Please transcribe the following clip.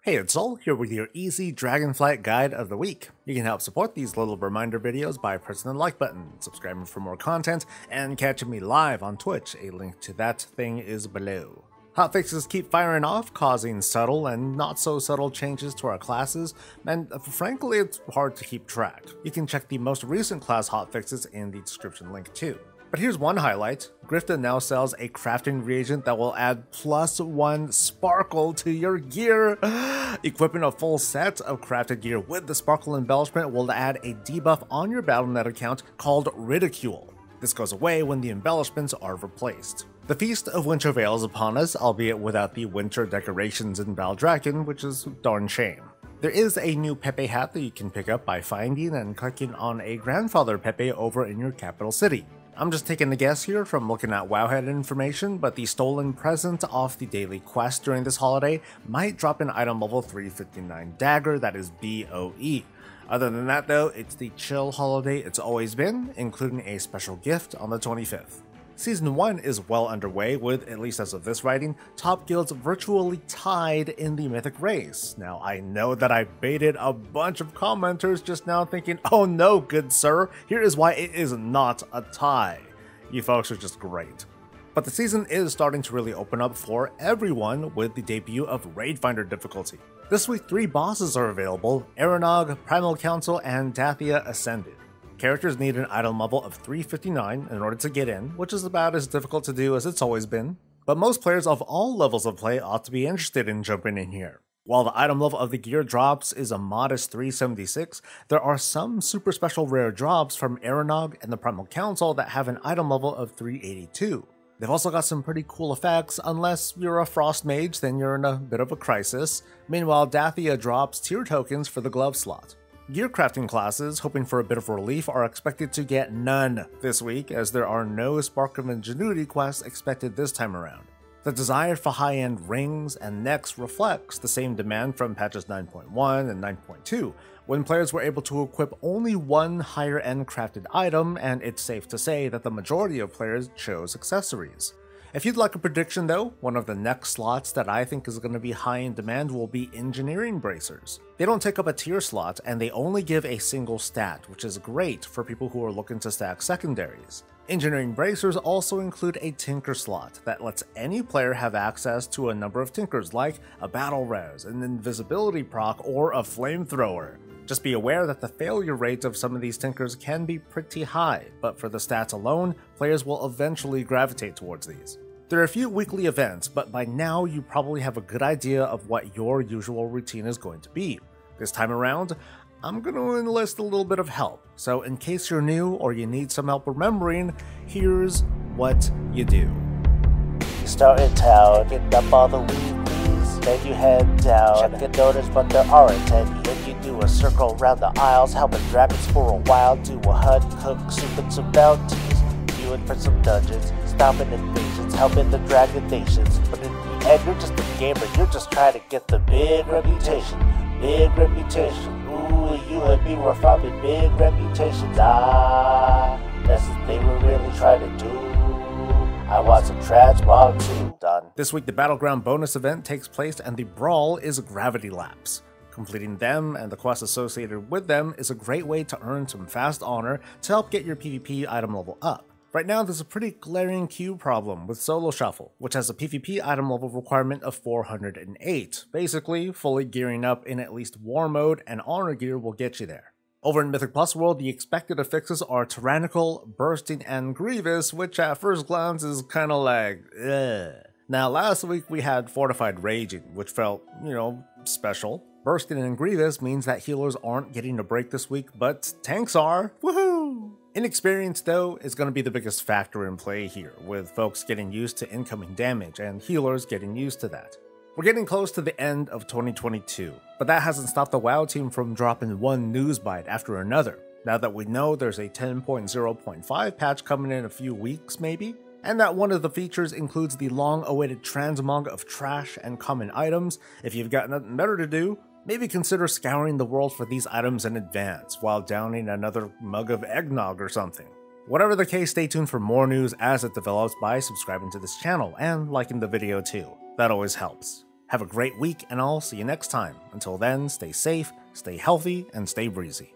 Hey, it's Soul here with your easy Dragonflight guide of the week. You can help support these little reminder videos by pressing the like button, subscribing for more content, and catching me live on Twitch. A link to that thing is below. Hotfixes keep firing off, causing subtle and not so subtle changes to our classes, and frankly it's hard to keep track. You can check the most recent class hotfixes in the description link too. But here's one highlight. Grifta now sells a crafting reagent that will add +1 sparkle to your gear. Equipping a full set of crafted gear with the sparkle embellishment will add a debuff on your Battle.net account called Ridicule. This goes away when the embellishments are replaced. The Feast of Winter Veil is upon us, albeit without the winter decorations in Dragon, which is a darn shame. There is a new Pepe hat that you can pick up by finding and clicking on a grandfather Pepe over in your capital city. I'm just taking a guess here from looking at Wowhead information, but the stolen present off the daily quest during this holiday might drop an item level 359 dagger that is BOE. Other than that though, it's the chill holiday it's always been, including a special gift on the 25th. Season 1 is well underway with, at least as of this writing, top guilds virtually tied in the mythic race. Now I know that I baited a bunch of commenters just now thinking, oh no good sir, here is why it is not a tie. You folks are just great. But the season is starting to really open up for everyone with the debut of Raid Finder difficulty. This week 3 bosses are available, Aranog, Primal Council, and Dathia Ascended. Characters need an item level of 359 in order to get in, which is about as difficult to do as it's always been. But most players of all levels of play ought to be interested in jumping in here. While the item level of the gear drops is a modest 376, there are some super special rare drops from Aranog and the Primal Council that have an item level of 382. They've also got some pretty cool effects. Unless you're a Frost Mage, then you're in a bit of a crisis. Meanwhile, Dathia drops tier tokens for the glove slot. Gear crafting classes, hoping for a bit of relief, are expected to get none this week, as there are no Spark of Ingenuity quests expected this time around. The desire for high-end rings and necks reflects the same demand from patches 9.1 and 9.2, when players were able to equip only one higher-end crafted item, and it's safe to say that the majority of players chose accessories. If you'd like a prediction though, one of the next slots that I think is going to be high in demand will be Engineering Bracers. They don't take up a tier slot, and they only give a single stat, which is great for people who are looking to stack secondaries. Engineering Bracers also include a Tinker slot that lets any player have access to a number of Tinkers like a Battle Res, an Invisibility proc, or a Flamethrower. Just be aware that the failure rate of some of these Tinkers can be pretty high, but for the stats alone, players will eventually gravitate towards these. There are a few weekly events, but by now you probably have a good idea of what your usual routine is going to be. This time around, I'm going to enlist a little bit of help, so in case you're new or you need some help remembering, here's what you do. You start in town, get up all the weeklies, then you head down, check the notice but there aren't any, then you do a circle around the aisles, helping dragons for a while, do a hunt, cook, soup and some bounties, viewing for some dungeons, stopping invasions, helping the dragon nations, but in the end you're just a gamer, you're just trying to get the big reputation, ooh, you and me were farming big reputations, that's the thing we're really trying to do. I want some transmog too. Done. This week the Battleground bonus event takes place and the brawl is Gravity Laps. Completing them and the quest associated with them is a great way to earn some fast honor to help get your PvP item level up. Right now there's a pretty glaring queue problem with Solo Shuffle, which has a PvP item level requirement of 408. Basically, fully gearing up in at least War mode and Honor gear will get you there. Over in Mythic Plus World, the expected affixes are Tyrannical, Bursting, and Grievous, which at first glance is kinda like, ugh. Now last week we had Fortified Raging, which felt, special. Bursting and Grievous means that healers aren't getting a break this week, but tanks are, woohoo! Inexperience though is going to be the biggest factor in play here, with folks getting used to incoming damage and healers getting used to that. We're getting close to the end of 2022, but that hasn't stopped the WoW team from dropping one news bite after another, now that we know there's a 10.0.5 patch coming in a few weeks maybe, and that one of the features includes the long-awaited transmog of trash and common items. If you've got nothing better to do, maybe consider scouring the world for these items in advance while downing another mug of eggnog or something. Whatever the case, stay tuned for more news as it develops by subscribing to this channel and liking the video too. That always helps. Have a great week, and I'll see you next time. Until then, stay safe, stay healthy, and stay breezy.